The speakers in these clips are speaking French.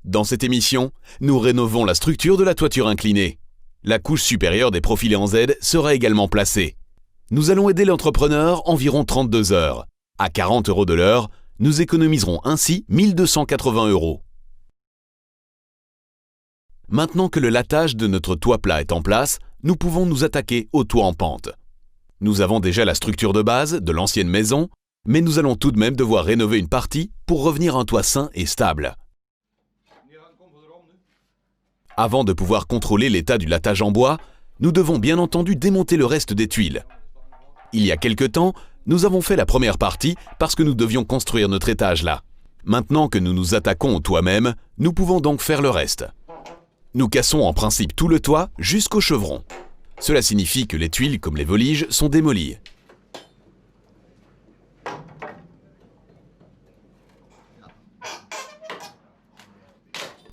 Dans cette émission, nous rénovons la structure de la toiture inclinée. La couche supérieure des profilés en Z sera également placée. Nous allons aider l'entrepreneur environ 32 heures. À 40 € de l'heure, nous économiserons ainsi 1 280 €. Maintenant que le lattage de notre toit plat est en place, nous pouvons nous attaquer au toit en pente. Nous avons déjà la structure de base de l'ancienne maison, mais nous allons tout de même devoir rénover une partie pour revenir à un toit sain et stable. Avant de pouvoir contrôler l'état du lattage en bois, nous devons bien entendu démonter le reste des tuiles. Il y a quelque temps, nous avons fait la première partie parce que nous devions construire notre étage là. Maintenant que nous nous attaquons au toit même, nous pouvons donc faire le reste. Nous cassons en principe tout le toit jusqu'au chevron. Cela signifie que les tuiles comme les voliges sont démolies.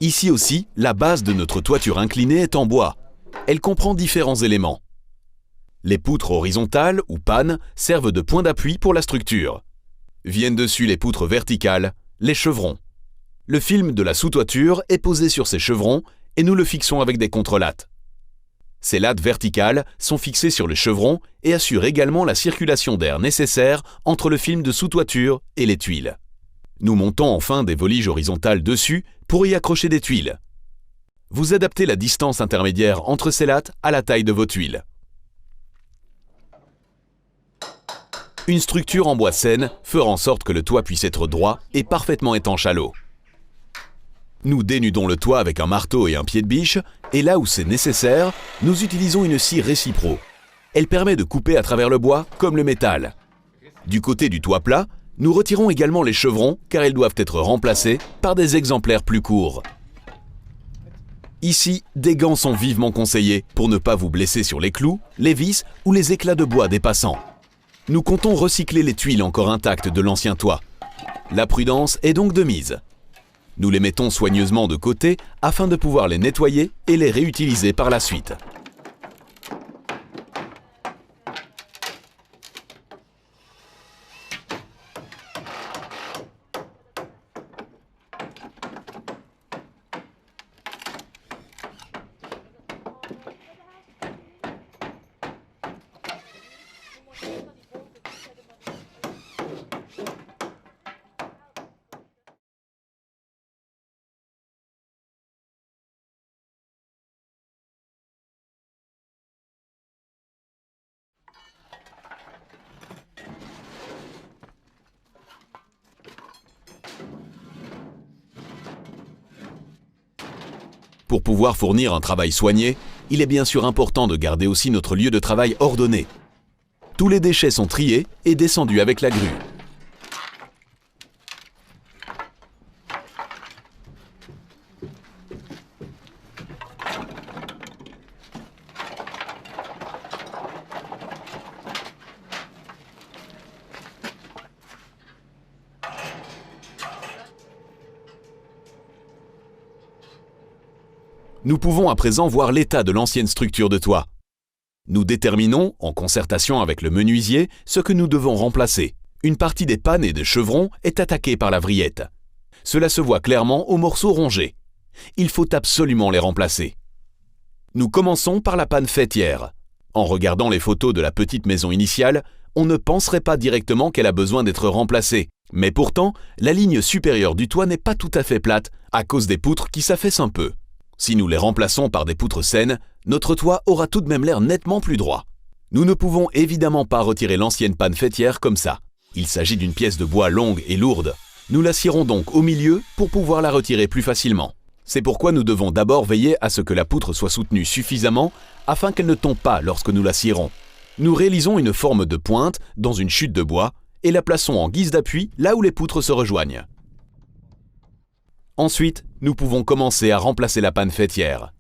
Ici aussi, la base de notre toiture inclinée est en bois. Elle comprend différents éléments. Les poutres horizontales ou pannes servent de point d'appui pour la structure. Viennent dessus les poutres verticales, les chevrons. Le film de la sous-toiture est posé sur ces chevrons et nous le fixons avec des contrelattes. Ces lattes verticales sont fixées sur le chevron et assurent également la circulation d'air nécessaire entre le film de sous-toiture et les tuiles. Nous montons enfin des voliges horizontales dessus pour y accrocher des tuiles. Vous adaptez la distance intermédiaire entre ces lattes à la taille de vos tuiles. Une structure en bois saine fera en sorte que le toit puisse être droit et parfaitement étanche à l'eau. Nous dénudons le toit avec un marteau et un pied de biche, et là où c'est nécessaire, nous utilisons une scie récipro. Elle permet de couper à travers le bois comme le métal. Du côté du toit plat, nous retirons également les chevrons car ils doivent être remplacés par des exemplaires plus courts. Ici, des gants sont vivement conseillés pour ne pas vous blesser sur les clous, les vis ou les éclats de bois dépassants. Nous comptons recycler les tuiles encore intactes de l'ancien toit. La prudence est donc de mise. Nous les mettons soigneusement de côté afin de pouvoir les nettoyer et les réutiliser par la suite. Pour pouvoir fournir un travail soigné, il est bien sûr important de garder aussi notre lieu de travail ordonné. Tous les déchets sont triés et descendus avec la grue. Nous pouvons à présent voir l'état de l'ancienne structure de toit. Nous déterminons, en concertation avec le menuisier, ce que nous devons remplacer. Une partie des pannes et des chevrons est attaquée par la vrillette. Cela se voit clairement aux morceaux rongés. Il faut absolument les remplacer. Nous commençons par la panne faîtière. En regardant les photos de la petite maison initiale, on ne penserait pas directement qu'elle a besoin d'être remplacée. Mais pourtant, la ligne supérieure du toit n'est pas tout à fait plate à cause des poutres qui s'affaissent un peu. Si nous les remplaçons par des poutres saines, notre toit aura tout de même l'air nettement plus droit. Nous ne pouvons évidemment pas retirer l'ancienne panne faîtière comme ça. Il s'agit d'une pièce de bois longue et lourde. Nous la scierons donc au milieu pour pouvoir la retirer plus facilement. C'est pourquoi nous devons d'abord veiller à ce que la poutre soit soutenue suffisamment afin qu'elle ne tombe pas lorsque nous la scierons. Nous réalisons une forme de pointe dans une chute de bois et la plaçons en guise d'appui là où les poutres se rejoignent. Ensuite, nous pouvons commencer à remplacer la panne faîtière.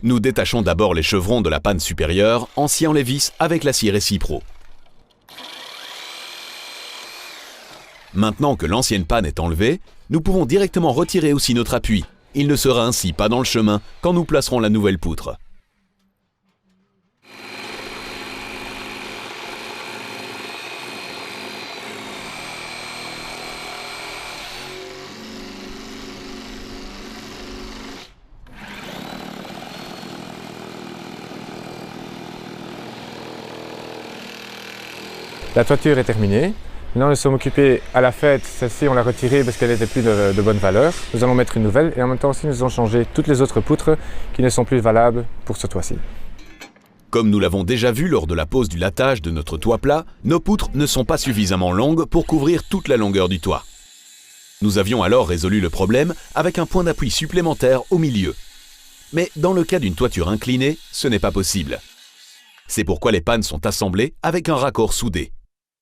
Nous détachons d'abord les chevrons de la panne supérieure en sciant les vis avec la scie récipro. Maintenant que l'ancienne panne est enlevée, nous pouvons directement retirer aussi notre appui. Il ne sera ainsi pas dans le chemin quand nous placerons la nouvelle poutre. La toiture est terminée. Maintenant, nous sommes occupés à la fête. Celle-ci, on l'a retirée parce qu'elle n'était plus de bonne valeur. Nous allons mettre une nouvelle et en même temps aussi, nous allons changer toutes les autres poutres qui ne sont plus valables pour ce toit-ci. Comme nous l'avons déjà vu lors de la pose du lattage de notre toit plat, nos poutres ne sont pas suffisamment longues pour couvrir toute la longueur du toit. Nous avions alors résolu le problème avec un point d'appui supplémentaire au milieu. Mais dans le cas d'une toiture inclinée, ce n'est pas possible. C'est pourquoi les pannes sont assemblées avec un raccord soudé.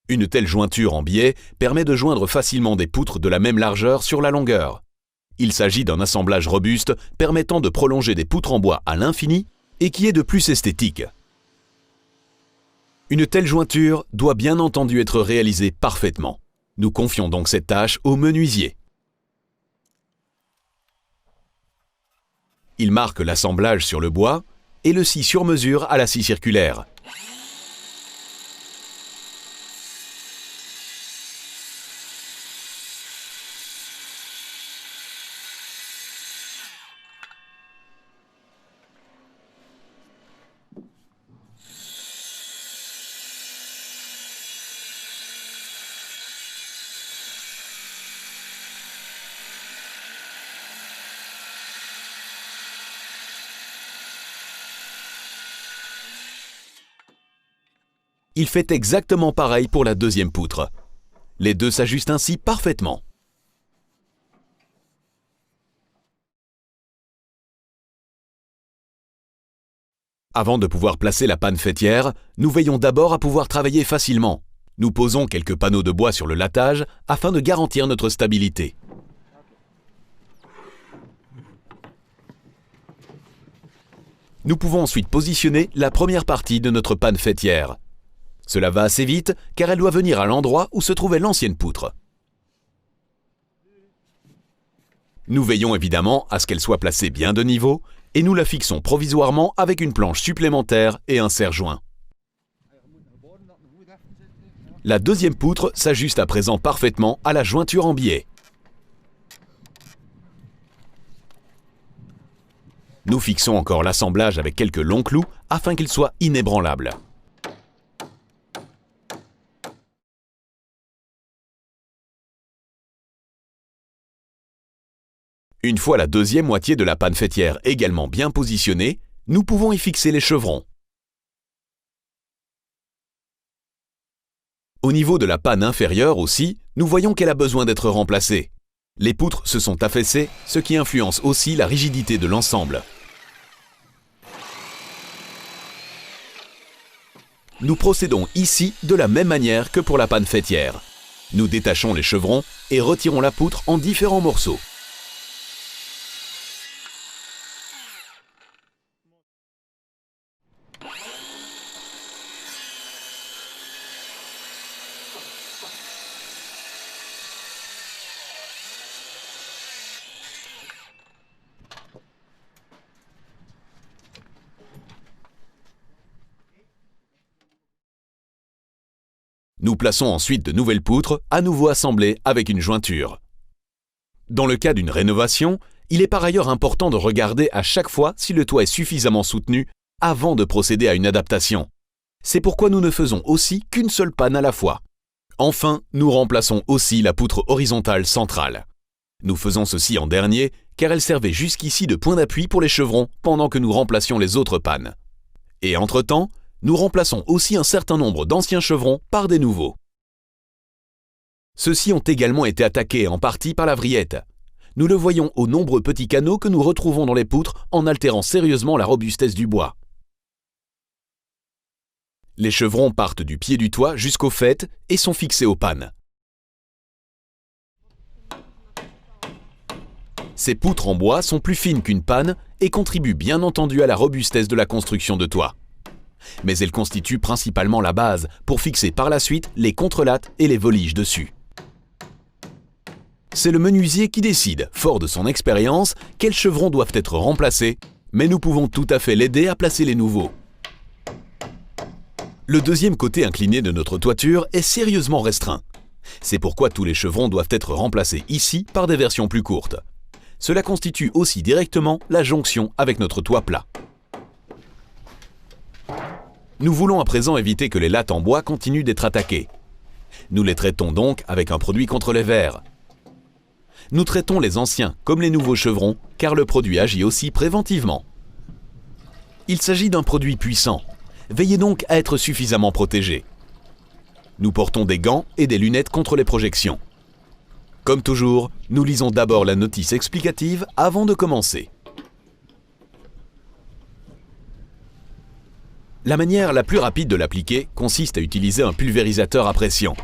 Une telle jointure en biais permet de joindre facilement des poutres de la même largeur sur la longueur. Il s'agit d'un assemblage robuste permettant de prolonger des poutres en bois à l'infini et qui est de plus esthétique. Une telle jointure doit bien entendu être réalisée parfaitement. Nous confions donc cette tâche au menuisier. Il marque l'assemblage sur le bois et le scie sur mesure à la scie circulaire. Il fait exactement pareil pour la deuxième poutre. Les deux s'ajustent ainsi parfaitement. Avant de pouvoir placer la panne fêtière, nous veillons d'abord à pouvoir travailler facilement. Nous posons quelques panneaux de bois sur le lattage afin de garantir notre stabilité. Nous pouvons ensuite positionner la première partie de notre panne fêtière. Cela va assez vite car elle doit venir à l'endroit où se trouvait l'ancienne poutre. Nous veillons évidemment à ce qu'elle soit placée bien de niveau et nous la fixons provisoirement avec une planche supplémentaire et un serre-joint. La deuxième poutre s'ajuste à présent parfaitement à la jointure en biais. Nous fixons encore l'assemblage avec quelques longs clous afin qu'il soit inébranlable. Une fois la deuxième moitié de la panne fêtière également bien positionnée, nous pouvons y fixer les chevrons. Au niveau de la panne inférieure aussi, nous voyons qu'elle a besoin d'être remplacée. Les poutres se sont affaissées, ce qui influence aussi la rigidité de l'ensemble. Nous procédons ici de la même manière que pour la panne fêtière. Nous détachons les chevrons et retirons la poutre en différents morceaux. Nous plaçons ensuite de nouvelles poutres, à nouveau assemblées avec une jointure. Dans le cas d'une rénovation, il est par ailleurs important de regarder à chaque fois si le toit est suffisamment soutenu avant de procéder à une adaptation. C'est pourquoi nous ne faisons aussi qu'une seule panne à la fois. Enfin, nous remplaçons aussi la poutre horizontale centrale. Nous faisons ceci en dernier car elle servait jusqu'ici de point d'appui pour les chevrons pendant que nous remplacions les autres pannes. Et entre-temps, nous remplaçons aussi un certain nombre d'anciens chevrons par des nouveaux. Ceux-ci ont également été attaqués en partie par la vrillette. Nous le voyons aux nombreux petits canaux que nous retrouvons dans les poutres en altérant sérieusement la robustesse du bois. Les chevrons partent du pied du toit jusqu'au faîte et sont fixés aux pannes. Ces poutres en bois sont plus fines qu'une panne et contribuent bien entendu à la robustesse de la construction de toit. Mais elles constituent principalement la base pour fixer par la suite les contrelattes et les voliges dessus. C'est le menuisier qui décide, fort de son expérience, quels chevrons doivent être remplacés, mais nous pouvons tout à fait l'aider à placer les nouveaux. Le deuxième côté incliné de notre toiture est sérieusement restreint. C'est pourquoi tous les chevrons doivent être remplacés ici par des versions plus courtes. Cela constitue aussi directement la jonction avec notre toit plat. Nous voulons à présent éviter que les lattes en bois continuent d'être attaquées. Nous les traitons donc avec un produit contre les vers. Nous traitons les anciens comme les nouveaux chevrons, car le produit agit aussi préventivement. Il s'agit d'un produit puissant. Veillez donc à être suffisamment protégé. Nous portons des gants et des lunettes contre les projections. Comme toujours, nous lisons d'abord la notice explicative avant de commencer. La manière la plus rapide de l'appliquer consiste à utiliser un pulvérisateur à pression.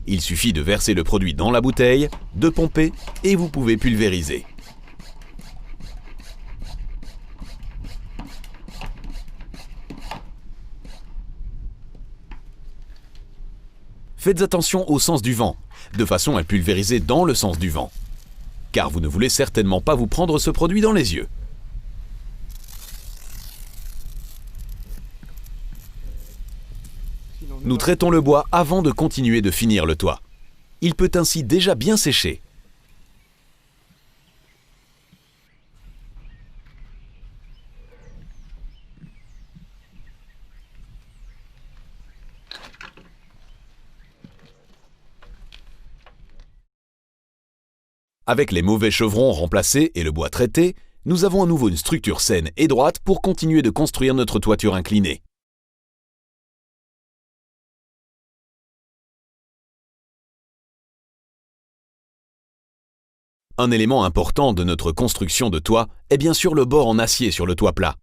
Il suffit de verser le produit dans la bouteille, de pomper et vous pouvez pulvériser. Faites attention au sens du vent, de façon à pulvériser dans le sens du vent. Car vous ne voulez certainement pas vous prendre ce produit dans les yeux. Nous traitons le bois avant de continuer de finir le toit. Il peut ainsi déjà bien sécher. Avec les mauvais chevrons remplacés et le bois traité, nous avons à nouveau une structure saine et droite pour continuer de construire notre toiture inclinée. Un élément important de notre construction de toit est bien sûr le bord en acier sur le toit plat.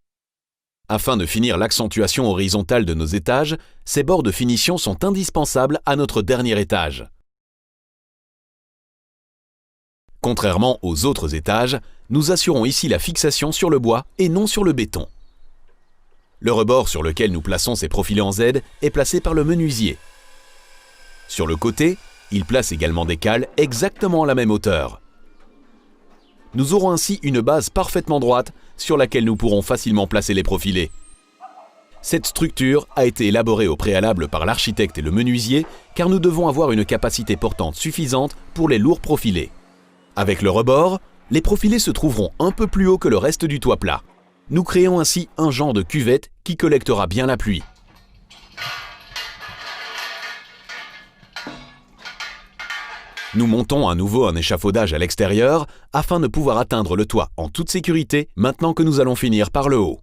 Afin de finir l'accentuation horizontale de nos étages, ces bords de finition sont indispensables à notre dernier étage. Contrairement aux autres étages, nous assurons ici la fixation sur le bois et non sur le béton. Le rebord sur lequel nous plaçons ces profilés en Z est placé par le menuisier. Sur le côté, il place également des cales exactement à la même hauteur. Nous aurons ainsi une base parfaitement droite sur laquelle nous pourrons facilement placer les profilés. Cette structure a été élaborée au préalable par l'architecte et le menuisier car nous devons avoir une capacité portante suffisante pour les lourds profilés. Avec le rebord, les profilés se trouveront un peu plus haut que le reste du toit plat. Nous créons ainsi un genre de cuvette qui collectera bien la pluie. Nous montons à nouveau un échafaudage à l'extérieur afin de pouvoir atteindre le toit en toute sécurité maintenant que nous allons finir par le haut.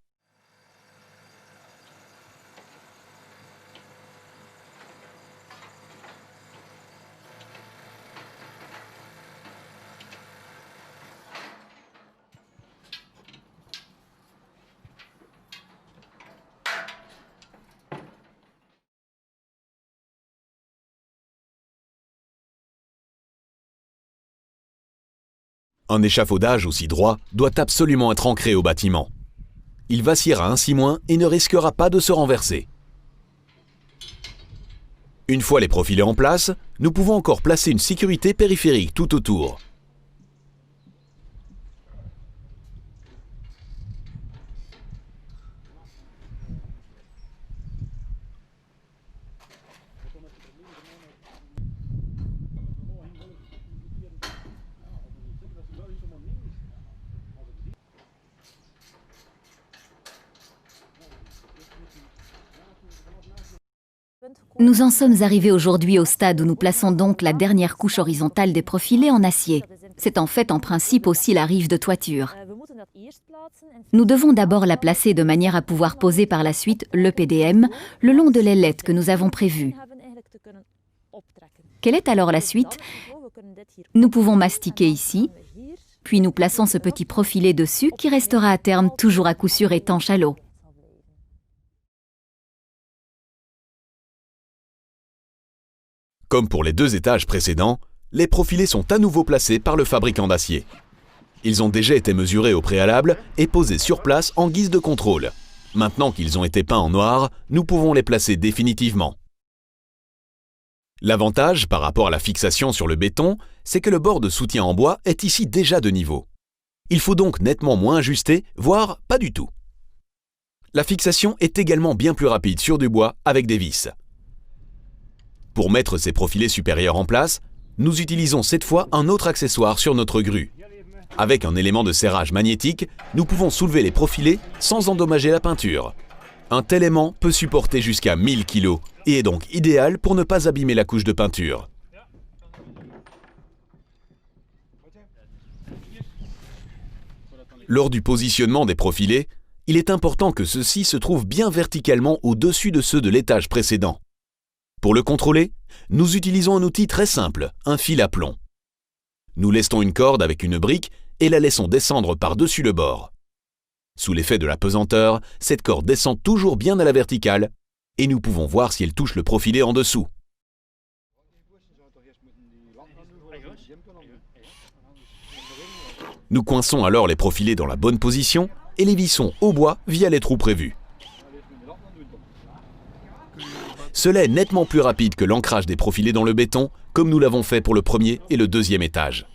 Un échafaudage aussi droit doit absolument être ancré au bâtiment. Il vacillera ainsi moins et ne risquera pas de se renverser. Une fois les profilés en place, nous pouvons encore placer une sécurité périphérique tout autour. Nous en sommes arrivés aujourd'hui au stade où nous plaçons donc la dernière couche horizontale des profilés en acier. C'est en fait en principe aussi la rive de toiture. Nous devons d'abord la placer de manière à pouvoir poser par la suite le PDM le long de l'ailette que nous avons prévue. Quelle est alors la suite? Nous pouvons mastiquer ici, puis nous plaçons ce petit profilé dessus qui restera à terme toujours à coup sûr étanche à l'eau. Comme pour les deux étages précédents, les profilés sont à nouveau placés par le fabricant d'acier. Ils ont déjà été mesurés au préalable et posés sur place en guise de contrôle. Maintenant qu'ils ont été peints en noir, nous pouvons les placer définitivement. L'avantage par rapport à la fixation sur le béton, c'est que le bord de soutien en bois est ici déjà de niveau. Il faut donc nettement moins ajuster, voire pas du tout. La fixation est également bien plus rapide sur du bois avec des vis. Pour mettre ces profilés supérieurs en place, nous utilisons cette fois un autre accessoire sur notre grue. Avec un élément de serrage magnétique, nous pouvons soulever les profilés sans endommager la peinture. Un tel aimant peut supporter jusqu'à 1000 kg et est donc idéal pour ne pas abîmer la couche de peinture. Lors du positionnement des profilés, il est important que ceux-ci se trouvent bien verticalement au-dessus de ceux de l'étage précédent. Pour le contrôler, nous utilisons un outil très simple, un fil à plomb. Nous lestons une corde avec une brique et la laissons descendre par-dessus le bord. Sous l'effet de la pesanteur, cette corde descend toujours bien à la verticale et nous pouvons voir si elle touche le profilé en dessous. Nous coinçons alors les profilés dans la bonne position et les vissons au bois via les trous prévus. Cela est nettement plus rapide que l'ancrage des profilés dans le béton, comme nous l'avons fait pour le premier et le deuxième étage.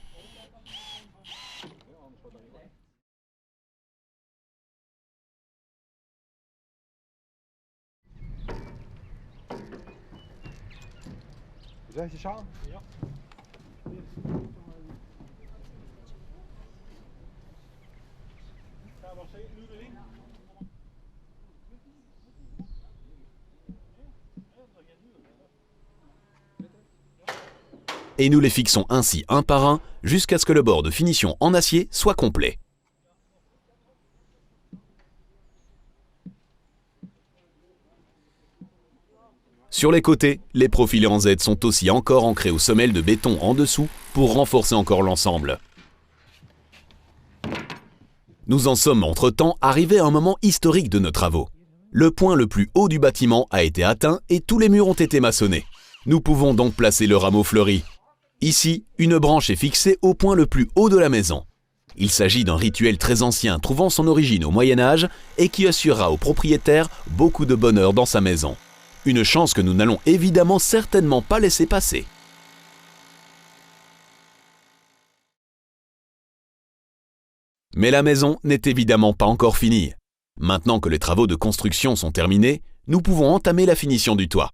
Et nous les fixons ainsi un par un jusqu'à ce que le bord de finition en acier soit complet. Sur les côtés, les profilés en Z sont aussi encore ancrés aux semelles de béton en dessous pour renforcer encore l'ensemble. Nous en sommes entre-temps arrivés à un moment historique de nos travaux. Le point le plus haut du bâtiment a été atteint et tous les murs ont été maçonnés. Nous pouvons donc placer le rameau fleuri. Ici, une branche est fixée au point le plus haut de la maison. Il s'agit d'un rituel très ancien trouvant son origine au Moyen-Âge et qui assurera au propriétaire beaucoup de bonheur dans sa maison. Une chance que nous n'allons évidemment certainement pas laisser passer. Mais la maison n'est évidemment pas encore finie. Maintenant que les travaux de construction sont terminés, nous pouvons entamer la finition du toit.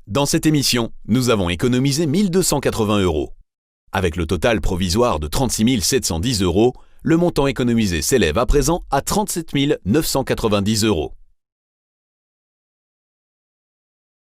Dans cette émission, nous avons économisé 1 280 €. Avec le total provisoire de 36 710 €, le montant économisé s'élève à présent à 37 990 €.